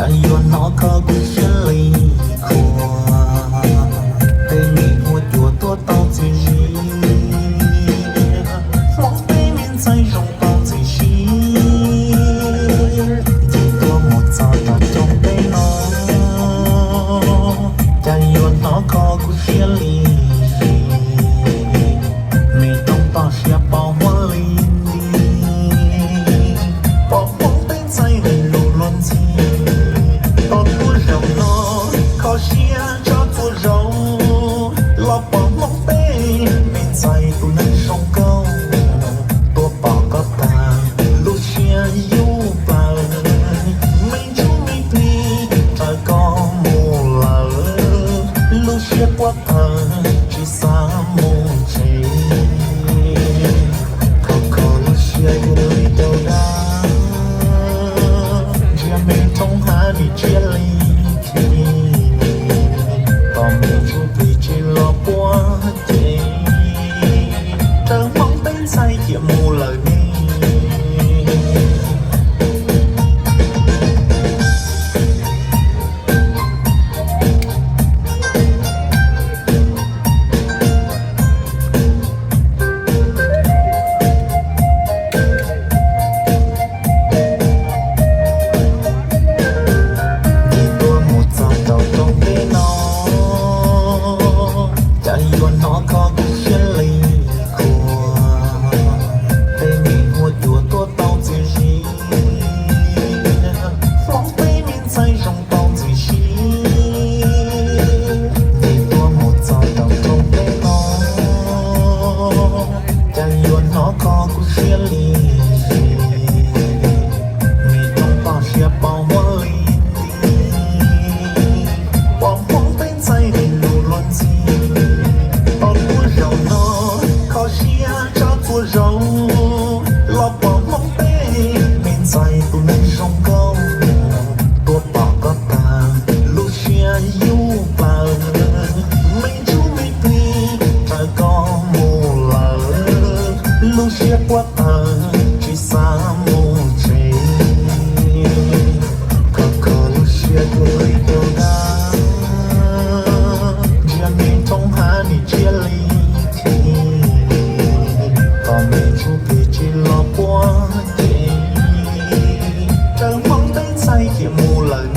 愿nó có cuộc chiến lý khoa để nghĩ một chùa tua tao gì gì mong bé miền say rong tao gì gì chỉ tua một giọt tao trong bé nó愿nó có cuộc chiến lý mìnhต้องต่อเชียร์เป่าหัวลินดีบอกผมเป็นใจให้ลูกล้นทีต่อตัวเราเนาะขอเชียร์ชอบตัวเราเราบอกมองเป็นใจตัวนั้นชงเก่าตัวปอกก็ตามลูกเชียร์อยู่เปล่าไม่ชูไม่พลีเธอก็มูลาลูกเชียร์กว่าเธอที่สามโมงเช้า你这里去，当面出脾气落波地，这荒奔在夜幕了你。nó có cuộc chiến lý khoa để nghĩ một chùa tua tao gì gì mong bé miền say rong tao gì gì đi tua một giọt tao trong bé nó愿nó có cuộc chiến lý mìnhต้องต่อเชียร์เป่าหัวลินดีบอกผมเป็นใจให้ลูกล้นทีเราเราบอกมองเป็นใจตัวนั้นชงเก่าตัวปอกก็ตามลูกเชียร์อยู่เปล่าไม่ชูไม่พลีเธอก็มูลาลูกเชียร์กว่าเธอที่สามโมงเช้าก็ลูกเชียร์ตัวเดียวได้เชียร์ไม่ต้องหานี่เชียร์ลีmình chú bị chỉ lo quá đi, chẳng mong đến say khi mù lời